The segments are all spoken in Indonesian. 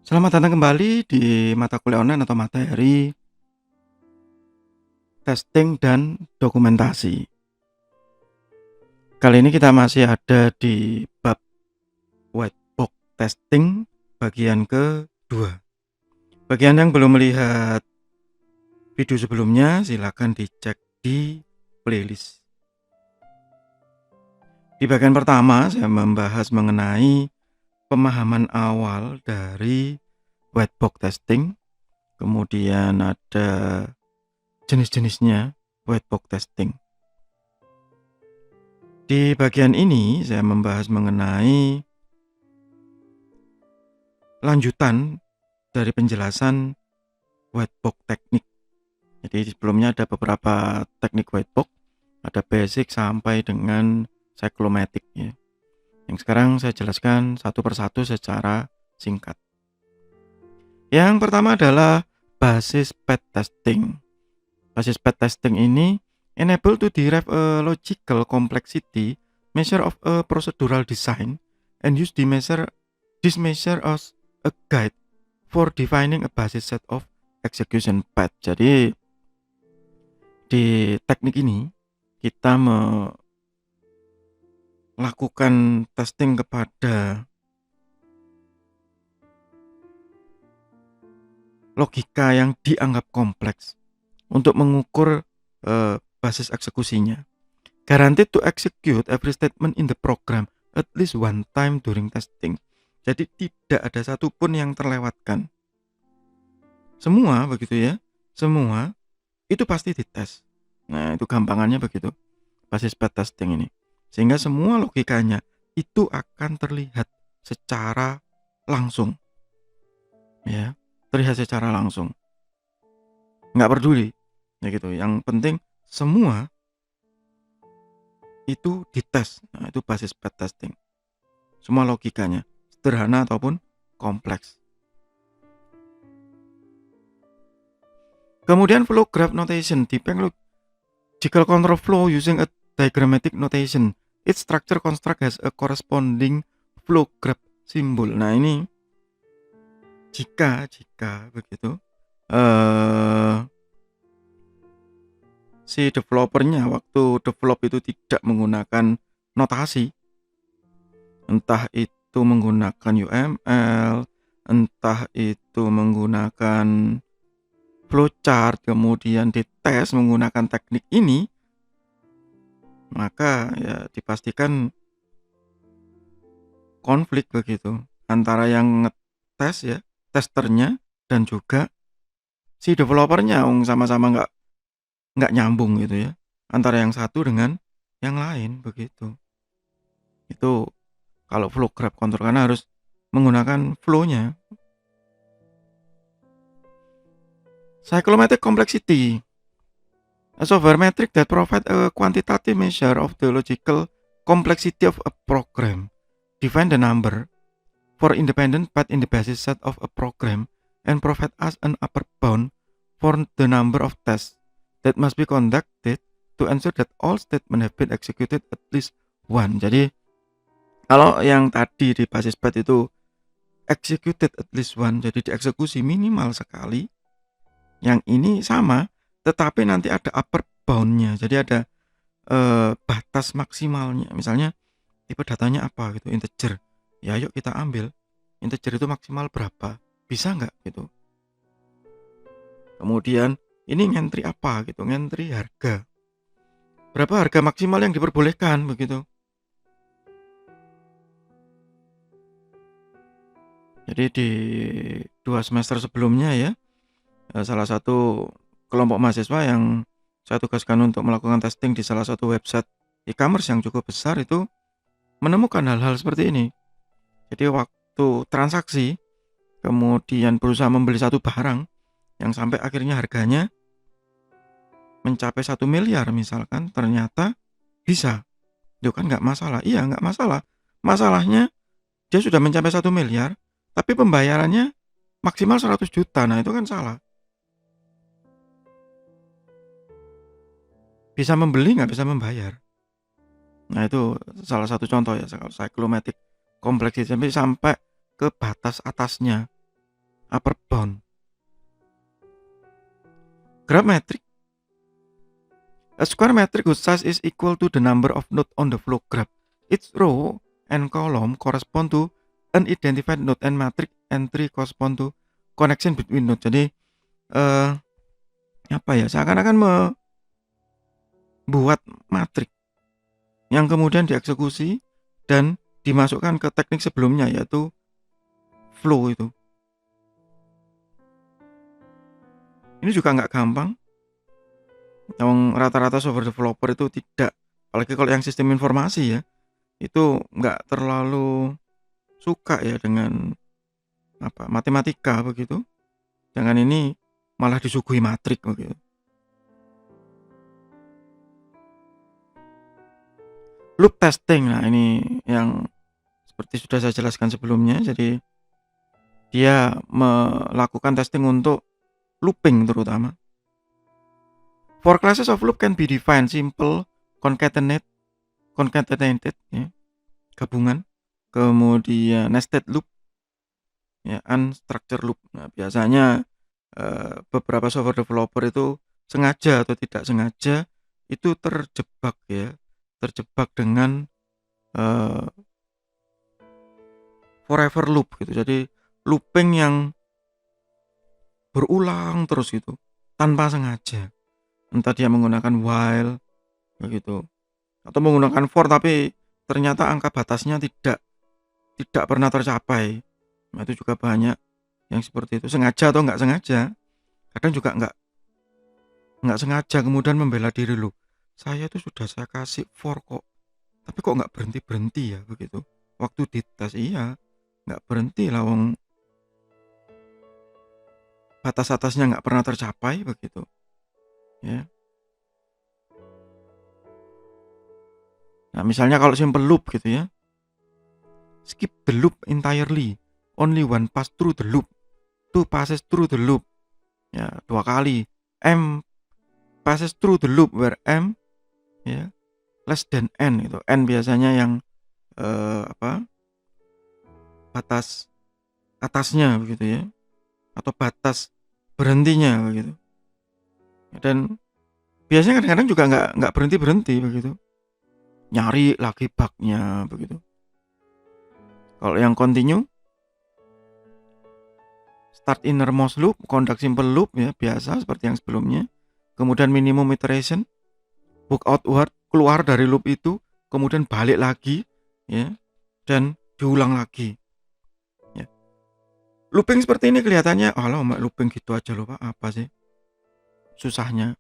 Selamat datang kembali di mata kuliah online atau materi testing dan dokumentasi. Kali ini kita masih ada di bab white box testing bagian kedua. Bagian yang belum melihat video sebelumnya silakan dicek di playlist. Di bagian pertama saya membahas mengenai pemahaman awal dari white box testing. Kemudian ada jenis-jenisnya white box testing. Di bagian ini saya membahas mengenai lanjutan dari penjelasan white box teknik. Jadi sebelumnya ada beberapa teknik white box, ada basic sampai dengan cyclomatic ya. Yang sekarang saya jelaskan satu persatu secara singkat. Yang pertama adalah basis path testing. Basis path testing ini enable to derive a logical complexity measure of a procedural design and use this measure as a guide for defining a basis set of execution path. Jadi di teknik ini kita melakukan testing kepada logika yang dianggap kompleks untuk mengukur basis eksekusinya. Guaranteed to execute every statement in the program at least one time during testing. Jadi tidak ada satupun yang terlewatkan. Semua begitu ya. Semua itu pasti dites. Nah, itu gampangannya begitu. Basis path testing ini. Sehingga semua logikanya itu akan terlihat secara langsung. Ya, terlihat secara langsung. Nggak peduli. Ya gitu. Yang penting semua itu dites. Nah, itu basis path testing. Semua logikanya, sederhana ataupun kompleks. Kemudian flow graph notation, depend logical control flow using a diagrammatic notation. Its structure construct has a corresponding flow graph symbol. Nah ini jika begitu si developernya waktu develop itu tidak menggunakan notasi, entah itu menggunakan UML, entah itu menggunakan flowchart, kemudian dites menggunakan teknik ini, maka ya dipastikan konflik begitu antara yang ngetes ya, testernya, dan juga si developernya, sama-sama nggak nyambung gitu ya, antara yang satu dengan yang lain begitu. Itu kalau flow graph control karena harus menggunakan flow-nya. Cyclomatic complexity, a software metric that provides a quantitative measure of the logical complexity of a program. Define the number for independent path in the basis set of a program and provide us an upper bound for the number of tests that must be conducted to ensure that all statement have been executed at least one. Jadi kalau yang tadi di basis path itu executed at least one, jadi dieksekusi minimal sekali. Yang ini sama, tetapi nanti ada upper bound-nya. Jadi ada batas maksimalnya. Misalnya tipe datanya apa gitu, integer. Ya yuk kita ambil. Integer itu maksimal berapa? Bisa nggak gitu. Kemudian ini ngentri apa gitu, ngentri harga. Berapa harga maksimal yang diperbolehkan begitu. Jadi di 2 semester sebelumnya ya, salah satu kelompok mahasiswa yang saya tugaskan untuk melakukan testing di salah satu website e-commerce yang cukup besar itu menemukan hal-hal seperti ini. Jadi waktu transaksi kemudian berusaha membeli satu barang yang sampai akhirnya harganya mencapai 1 miliar misalkan, ternyata bisa. Itu kan nggak masalah. Iya nggak masalah. Masalahnya dia sudah mencapai 1 miliar tapi pembayarannya maksimal 100 juta. Nah itu kan salah. Bisa membeli nggak bisa membayar. Nah itu salah satu contoh ya, cyclomatic complexity sampai ke batas atasnya. upper bound. Graph metric. A square metric whose size is equal to the number of nodes on the flow graph. Each row and column correspond to unidentified node and matrix entry correspond to connection between node. Jadi seakan-akan membuat matrik yang kemudian dieksekusi dan dimasukkan ke teknik sebelumnya, yaitu flow itu. Ini juga nggak gampang. Yang rata-rata software developer itu tidak, apalagi kalau yang sistem informasi ya, itu nggak terlalu suka ya dengan matematika begitu. Jangan ini malah disuguhi matrik begitu. Loop testing, nah ini yang seperti sudah saya jelaskan sebelumnya. Jadi dia melakukan testing untuk looping terutama. Four classes of loop can be defined: simple, concatenated, ya, gabungan, kemudian nested loop, ya, unstructured loop. Nah, biasanya beberapa software developer itu sengaja atau tidak sengaja itu terjebak dengan forever loop gitu. Jadi looping yang berulang terus gitu tanpa sengaja. Entah dia menggunakan while begitu atau menggunakan for tapi ternyata angka batasnya tidak pernah tercapai. Nah, itu juga banyak yang seperti itu, sengaja atau nggak sengaja. Kadang juga nggak sengaja kemudian membela diri, loh saya itu sudah saya kasih for kok, tapi kok nggak berhenti ya begitu. Waktu dites iya nggak berhenti lah, wong batas atasnya nggak pernah tercapai begitu ya. Nah misalnya kalau simple loop gitu ya, skip the loop entirely, only one pass through the loop, two passes through the loop, ya 2 kali, m passes through the loop where m ya less than n, itu n biasanya yang batas atasnya begitu ya, atau batas berhentinya begitu. Dan biasanya kadang-kadang juga nggak berhenti begitu, nyari lagi bugnya begitu. Kalau yang continue, start innermost loop, conduct simple loop ya biasa seperti yang sebelumnya, kemudian minimum iteration, book outward, keluar dari loop itu, kemudian balik lagi ya, dan diulang lagi ya. Looping seperti ini kelihatannya looping gitu aja loh Pak, apa sih susahnya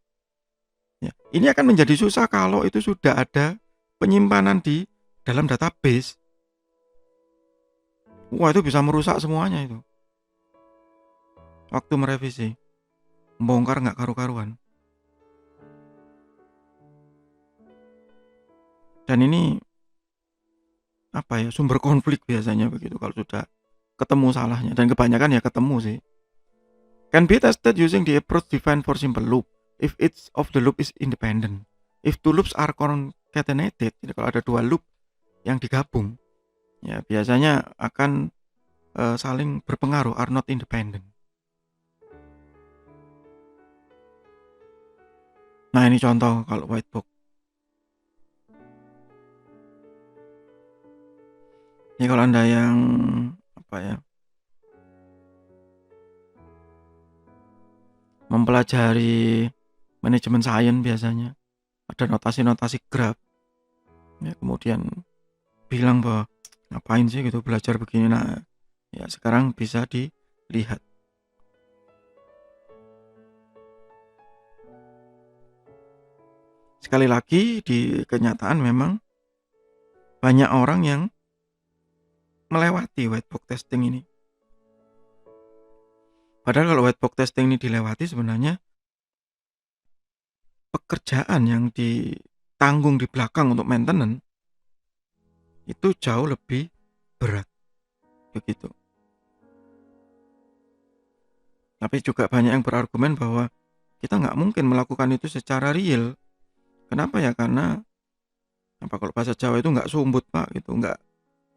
ya. Ini akan menjadi susah kalau itu sudah ada penyimpanan di dalam database. Wah itu bisa merusak semuanya itu waktu merevisi, membongkar nggak karu-karuan. Dan ini sumber konflik biasanya begitu kalau sudah ketemu salahnya, dan kebanyakan ya ketemu sih. Can be tested using the approach defined for simple loop if each of the loop is independent. If two loops are concatenated, jadi kalau ada 2 loop yang digabung ya biasanya akan saling berpengaruh, are not independent. Nah ini contoh kalau whitebox. Ini kalau Anda yang mempelajari manajemen science biasanya ada notasi-notasi graph ya, kemudian bilang bahwa ngapain sih gitu belajar begini. Nah ya sekarang bisa dilihat. Sekali lagi di kenyataan memang banyak orang yang melewati whitebox testing ini. Padahal kalau whitebox testing ini dilewati, sebenarnya pekerjaan yang ditanggung di belakang untuk maintenance itu jauh lebih berat begitu. Tapi juga banyak yang berargumen bahwa kita nggak mungkin melakukan itu secara real. Kenapa ya? Karena kalau bahasa Jawa itu nggak sumbut Pak gitu, nggak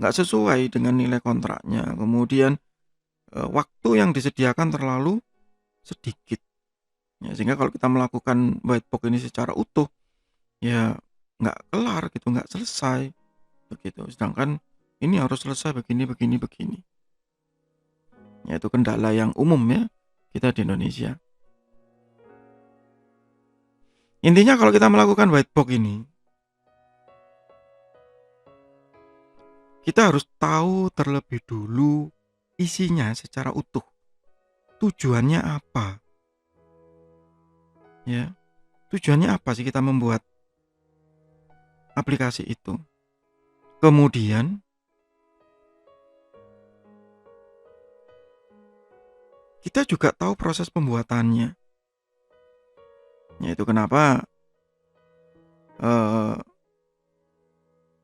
sesuai dengan nilai kontraknya. Kemudian waktu yang disediakan terlalu sedikit. Ya, sehingga kalau kita melakukan white box ini secara utuh, ya nggak kelar gitu, nggak selesai begitu. Sedangkan ini harus selesai begini, begini, begini. Ya, itu kendala yang umum ya kita di Indonesia. Intinya kalau kita melakukan white box ini, kita harus tahu terlebih dulu isinya secara utuh. Tujuannya apa? Ya, tujuannya apa sih kita membuat aplikasi itu? Kemudian kita juga tahu proses pembuatannya. Yaitu kenapa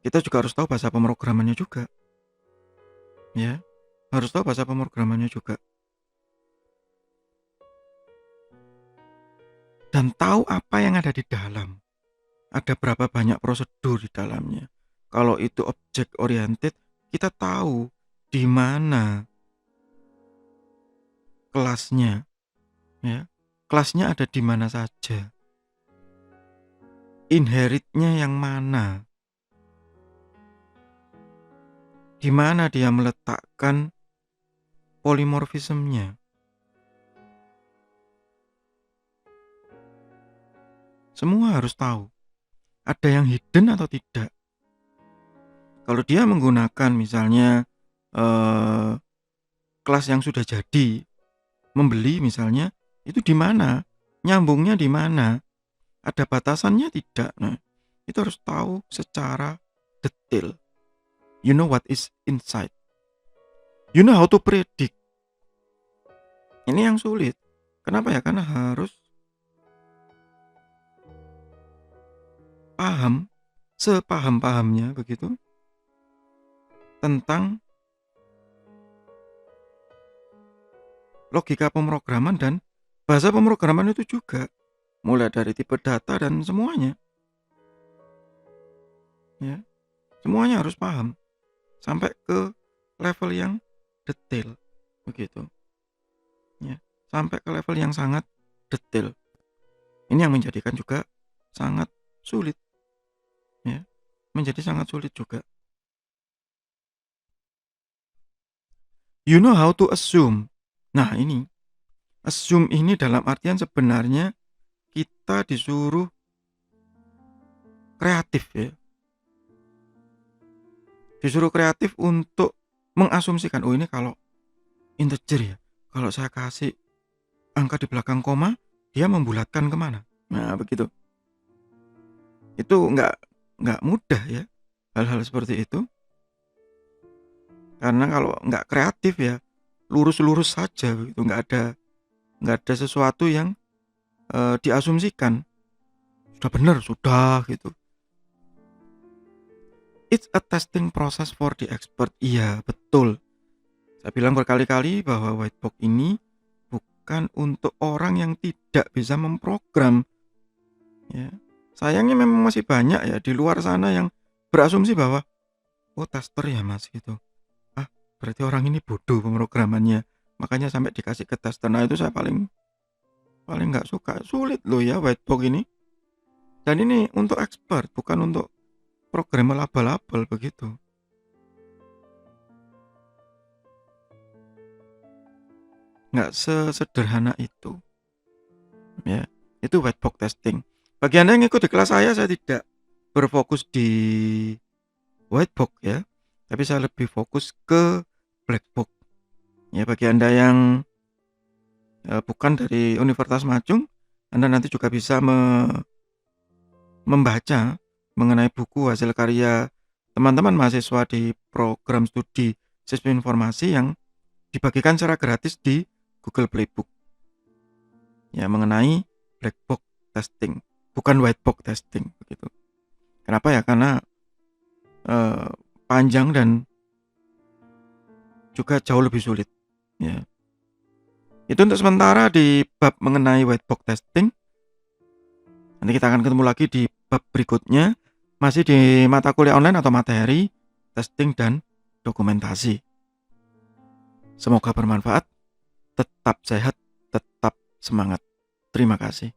kita juga harus tahu bahasa pemrogramannya juga. Ya, harus tahu bahasa pemrogramannya juga. Dan tahu apa yang ada di dalam. Ada berapa banyak prosedur di dalamnya. Kalau itu object oriented, kita tahu di mana kelasnya. Ya, kelasnya ada di mana saja. Inheritnya yang mana? Di mana dia meletakkan polimorfismnya? Semua harus tahu. Ada yang hidden atau tidak? Kalau dia menggunakan misalnya kelas yang sudah jadi, membeli misalnya, itu di mana? Nyambungnya di mana? Ada batasannya tidak? Nah, itu harus tahu secara detail. You know what is inside. You know how to predict. Ini yang sulit. Kenapa ya? Karena harus paham, sepaham-pahamnya begitu, tentang logika pemrograman dan bahasa pemrograman itu juga. Mulai dari tipe data dan semuanya. Ya, semuanya harus paham. Sampai ke level yang detail. Begitu. Ya, sampai ke level yang sangat detail. Ini yang menjadikan juga sangat sulit. Ya, menjadi sangat sulit juga. You know how to assume. Nah, ini assume ini dalam artian sebenarnya kita disuruh kreatif ya. Disuruh kreatif untuk mengasumsikan, oh ini kalau integer ya, kalau saya kasih angka di belakang koma, dia membulatkan kemana? Nah begitu. Itu nggak mudah ya hal-hal seperti itu. Karena kalau nggak kreatif ya lurus-lurus saja, gitu. Nggak ada sesuatu yang diasumsikan. Sudah benar, sudah gitu. It's a testing process for the expert. Iya, betul. Saya bilang berkali-kali bahwa white box ini bukan untuk orang yang tidak bisa memprogram. Ya. Sayangnya memang masih banyak ya di luar sana yang berasumsi bahwa oh tester ya Mas gitu. Ah, berarti orang ini bodoh pemrogramannya. Makanya sampai dikasih ke tester. Nah, itu saya paling nggak suka. Sulit loh ya white box ini. Dan ini untuk expert, bukan untuk programmer abal-abal begitu. Nggak sesederhana itu. Ya, itu white box testing. Bagi Anda yang ikut di kelas saya tidak berfokus di white box ya, tapi saya lebih fokus ke black box. Ya, bagi Anda yang bukan dari Universitas Majung, Anda nanti juga bisa membaca mengenai buku hasil karya teman-teman mahasiswa di program studi sistem informasi yang dibagikan secara gratis di Google Playbook. Ya, mengenai black box testing, bukan white box testing begitu. Kenapa ya? Karena panjang dan juga jauh lebih sulit. Ya. Itu untuk sementara di bab mengenai white box testing. Nanti kita akan ketemu lagi di bab berikutnya, masih di mata kuliah online atau materi testing dan dokumentasi. Semoga bermanfaat. Tetap sehat, tetap semangat. Terima kasih.